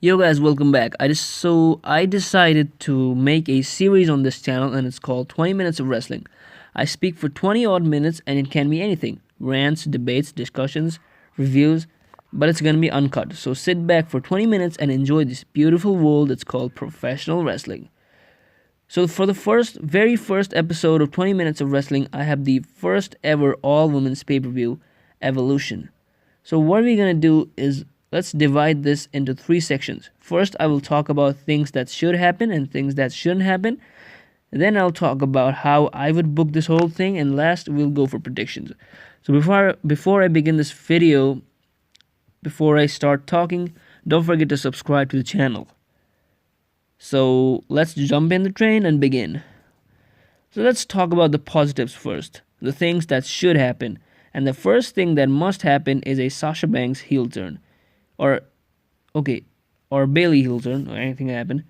Yo guys, welcome back. I decided to make a series on this channel and it's called 20 Minutes of Wrestling. I speak for 20 odd minutes and it can be anything. Rants, debates, discussions, reviews, but it's going to be uncut. So sit back for 20 minutes and enjoy this beautiful world that's called professional wrestling. So for the very first episode of 20 Minutes of Wrestling, I have the first ever all women's pay-per-view, Evolution. So what we're going to do is let's divide this into three sections. First, I will talk about things that should happen and things that shouldn't happen. Then I'll talk about how I would book this whole thing, and last we'll go for predictions. So before I begin this video, before I start talking, don't forget to subscribe to the channel. So let's jump in the train and begin. So let's talk about the positives first, the things that should happen. And the first thing that must happen is a Sasha Banks heel turn. Or Bailey heel turn, or anything happen.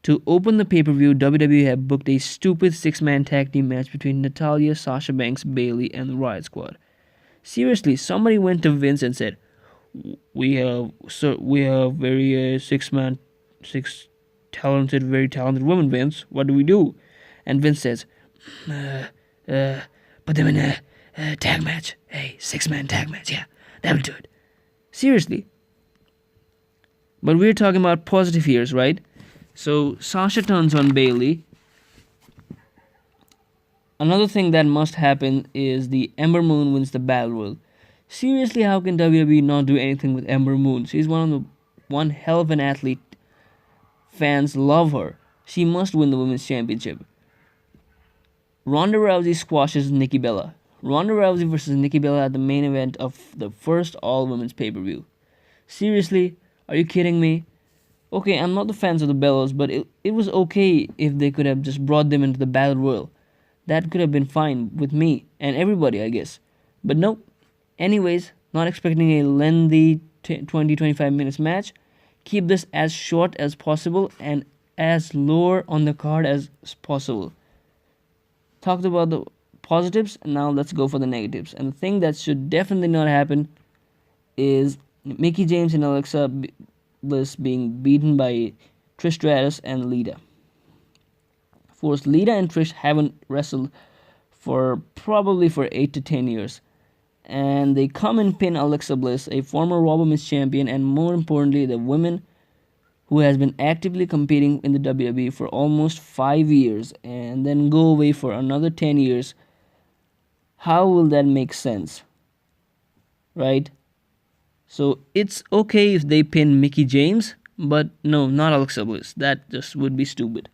To open the pay-per-view, WWE have booked a stupid six-man tag team match between Natalya, Sasha Banks, Bailey, and the Riot Squad. Seriously, somebody went to Vince and said, "We have very very talented women, Vince. What do we do?" And Vince says, "Put them in a tag match, a six-man tag match. Yeah, that'll do it." Seriously. But we're talking about positive here, right? So Sasha turns on Bailey. Another thing that must happen is the Ember Moon wins the Battle Royal. Seriously, how can WWE not do anything with Ember Moon? She's one hell of an athlete. Fans love her. She must win the Women's Championship. Ronda Rousey squashes Nikki Bella. Ronda Rousey versus Nikki Bella at the main event of the first all-women's pay-per-view. Seriously? Are you kidding me? Okay, I'm not the fans of the Bellas, but it was okay if they could have just brought them into the Battle Royal. That could have been fine with me and everybody, I guess. But nope. Anyways, not expecting a lengthy 20-25 minutes match. Keep this as short as possible and as lower on the card as possible. Talked about the positives, and now let's go for the negatives. And the thing that should definitely not happen is Mickie James and Alexa Bliss being beaten by Trish Stratus and Lita. Of course, Lita and Trish haven't wrestled for 8 to 10 years. And they come and pin Alexa Bliss, a former Raw Women's Champion, and more importantly, the woman who has been actively competing in the WWE for almost 5 years, and then go away for another 10 years. How will that make sense? Right? So it's okay if they pin Mickie James, but no, not Alexa Bliss. That just would be stupid.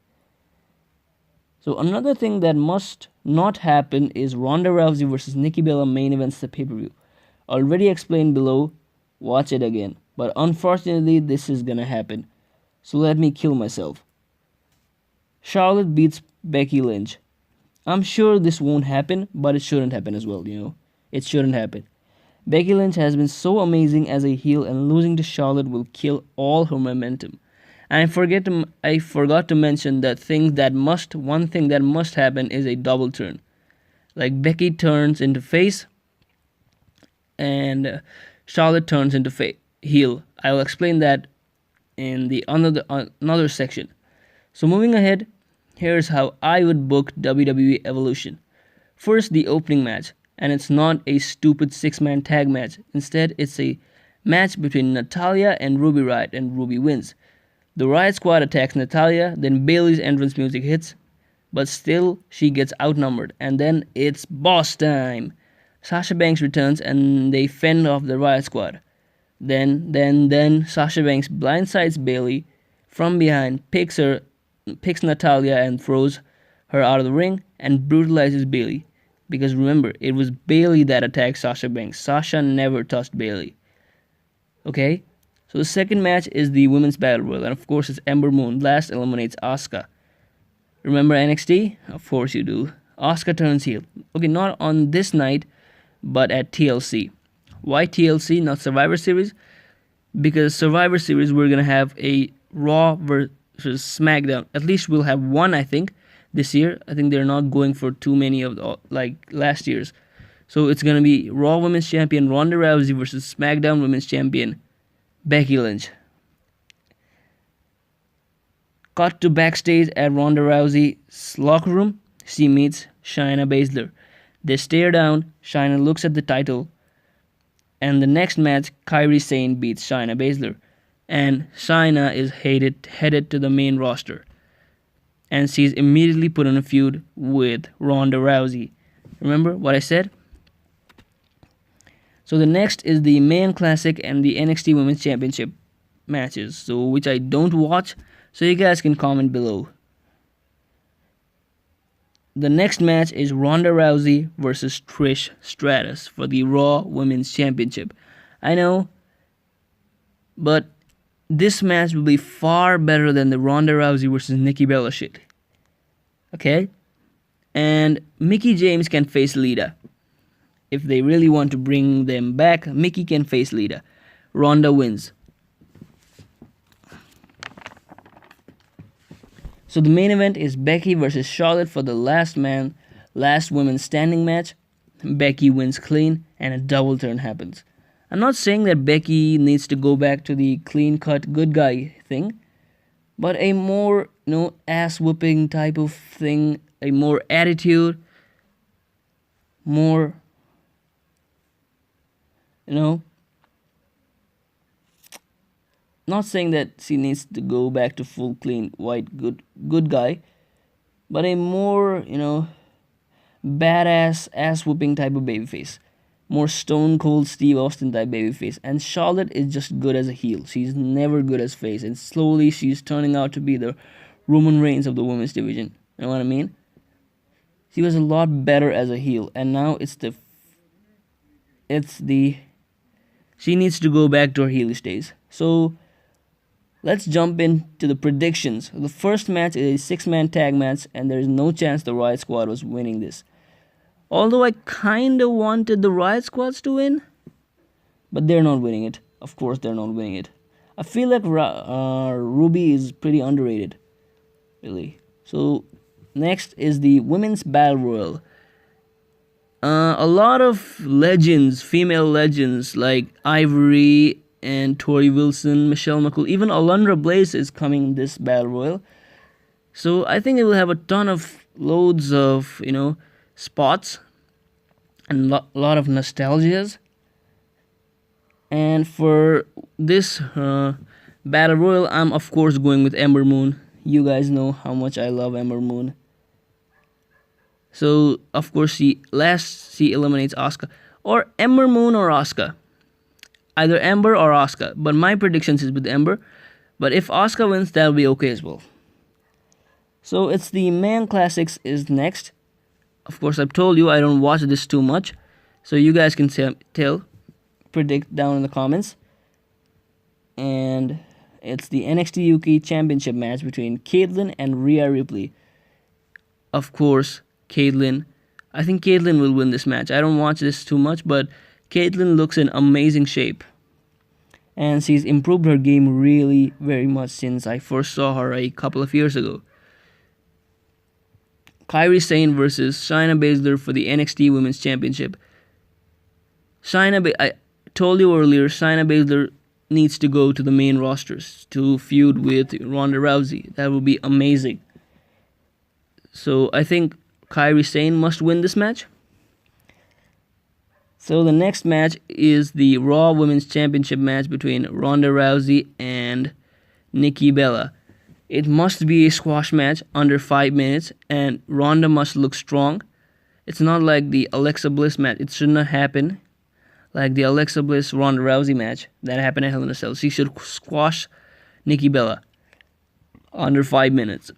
So another thing that must not happen is Ronda Rousey versus Nikki Bella main events the pay-per-view. Already explained below, watch it again. But unfortunately, this is gonna happen. So let me kill myself. Charlotte beats Becky Lynch. I'm sure this won't happen, but it shouldn't happen as well, It shouldn't happen. Becky Lynch has been so amazing as a heel, and losing to Charlotte will kill all her momentum. And I forgot to mention one thing that must happen is a double turn. Like Becky turns into face and Charlotte turns into heel. I will explain that in the another section. So moving ahead, here's how I would book WWE Evolution. First, the opening match, and it's not a stupid six-man tag match. Instead, it's a match between Natalya and Ruby Riott, and Ruby wins. The Riot Squad attacks Natalya, then Bailey's entrance music hits, but still she gets outnumbered, and then it's boss time. Sasha Banks returns and they fend off the Riot Squad. Then Sasha Banks blindsides Bailey from behind, picks Natalya and throws her out of the ring and brutalizes Bailey. Because remember, it was Bailey that attacked Sasha Banks. Sasha never touched Bailey. Okay? So the second match is the Women's Battle Royal, and of course it's Ember Moon last eliminates Asuka. Remember NXT? Of course you do. Asuka turns heel. Okay, not on this night, but at TLC. Why TLC, not Survivor Series? Because Survivor Series we're gonna have a Raw versus SmackDown. At least we'll have one, I think, this year. I think they're not going for too many of like last year's. So it's gonna be Raw Women's Champion Ronda Rousey versus SmackDown Women's Champion Becky Lynch. Cut to backstage at Ronda Rousey's locker room. She meets Shayna Baszler. They stare down. Shayna looks at the title. And the next match, Kairi Sane beats Shayna Baszler. And Shayna is headed to the main roster. And she's immediately put on a feud with Ronda Rousey. Remember what I said? So the next is the Main Classic and the NXT Women's Championship matches, so which I don't watch, so you guys can comment below. The next match is Ronda Rousey versus Trish Stratus for the Raw Women's Championship. I know, but this match will be far better than the Ronda Rousey versus Nikki Bella shit. Okay? And Mickie James can face Lita. If they really want to bring them back, Mickie can face Lita. Ronda wins. So the main event is Becky versus Charlotte for the last woman standing match. Becky wins clean and a double turn happens. I'm not saying that Becky needs to go back to the clean cut good guy thing, but a more, ass whooping type of thing, a more attitude, more, not saying that she needs to go back to full clean white good guy, but a more, badass ass whooping type of babyface. More Stone Cold Steve Austin type babyface. And Charlotte is just good as a heel. She's never good as face. And slowly she's turning out to be the Roman Reigns of the women's division. You know what I mean? She was a lot better as a heel. And now she needs to go back to her heelish days. So let's jump into the predictions. The first match is a 6-man tag match, and there's no chance the Riot Squad was winning this. Although I kinda wanted the Riot Squads to win, but they're not winning it. Of course they're not winning it. I feel like Ruby is pretty underrated, really. So next is the Women's Battle Royal. A lot of legends, female legends like Ivory and Tori Wilson, Michelle McCool, even Alundra Blaze is coming in this Battle Royal. So I think it will have a ton of loads of, spots and a lot of nostalgias. And for this Battle Royal, I'm of course going with Ember Moon. You guys know how much I love Ember Moon. So of course she eliminates Asuka, or Ember Moon or Asuka. Either Ember or Asuka, but my predictions is with Ember. But if Asuka wins, that'll be okay as well. So it's the Man Classics is next. Of course, I've told you I don't watch this too much, so you guys can predict down in the comments. And it's the NXT UK Championship match between Caitlyn and Rhea Ripley. Of course, Caitlyn. I think Caitlyn will win this match. I don't watch this too much, but Caitlyn looks in amazing shape. And she's improved her game really very much since I first saw her a couple of years ago. Kairi Sane versus Shayna Baszler for the NXT Women's Championship. I told you earlier, Shayna Baszler needs to go to the main rosters to feud with Ronda Rousey. That would be amazing. So I think Kairi Sane must win this match. So the next match is the Raw Women's Championship match between Ronda Rousey and Nikki Bella. It must be a squash match under 5 minutes, and Ronda must look strong. It's not like the Alexa Bliss match. It should not happen like the Alexa Bliss Ronda Rousey match that happened at Hell in a Cell. She should squash Nikki Bella under 5 minutes.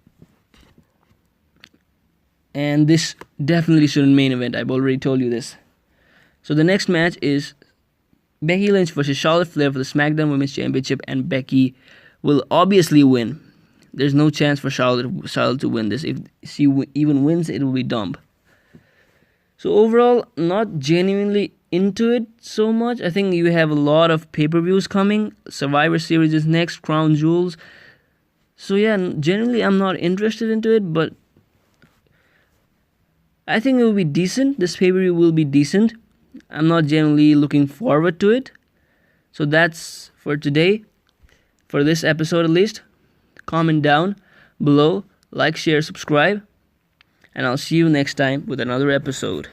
And this definitely shouldn't main event. I've already told you this. So the next match is Becky Lynch versus Charlotte Flair for the SmackDown Women's Championship, and Becky will obviously win. There's no chance for Charlotte to win this. If she even wins, it will be dumb. So overall, not genuinely into it so much. I think you have a lot of pay-per-views coming. Survivor Series is next, Crown Jewels. So yeah, generally I'm not interested into it, but I think it will be decent. This pay-per-view will be decent. I'm not generally looking forward to it. So that's for today. For this episode at least. Comment down below. Like, share, subscribe, and I'll see you next time with another episode.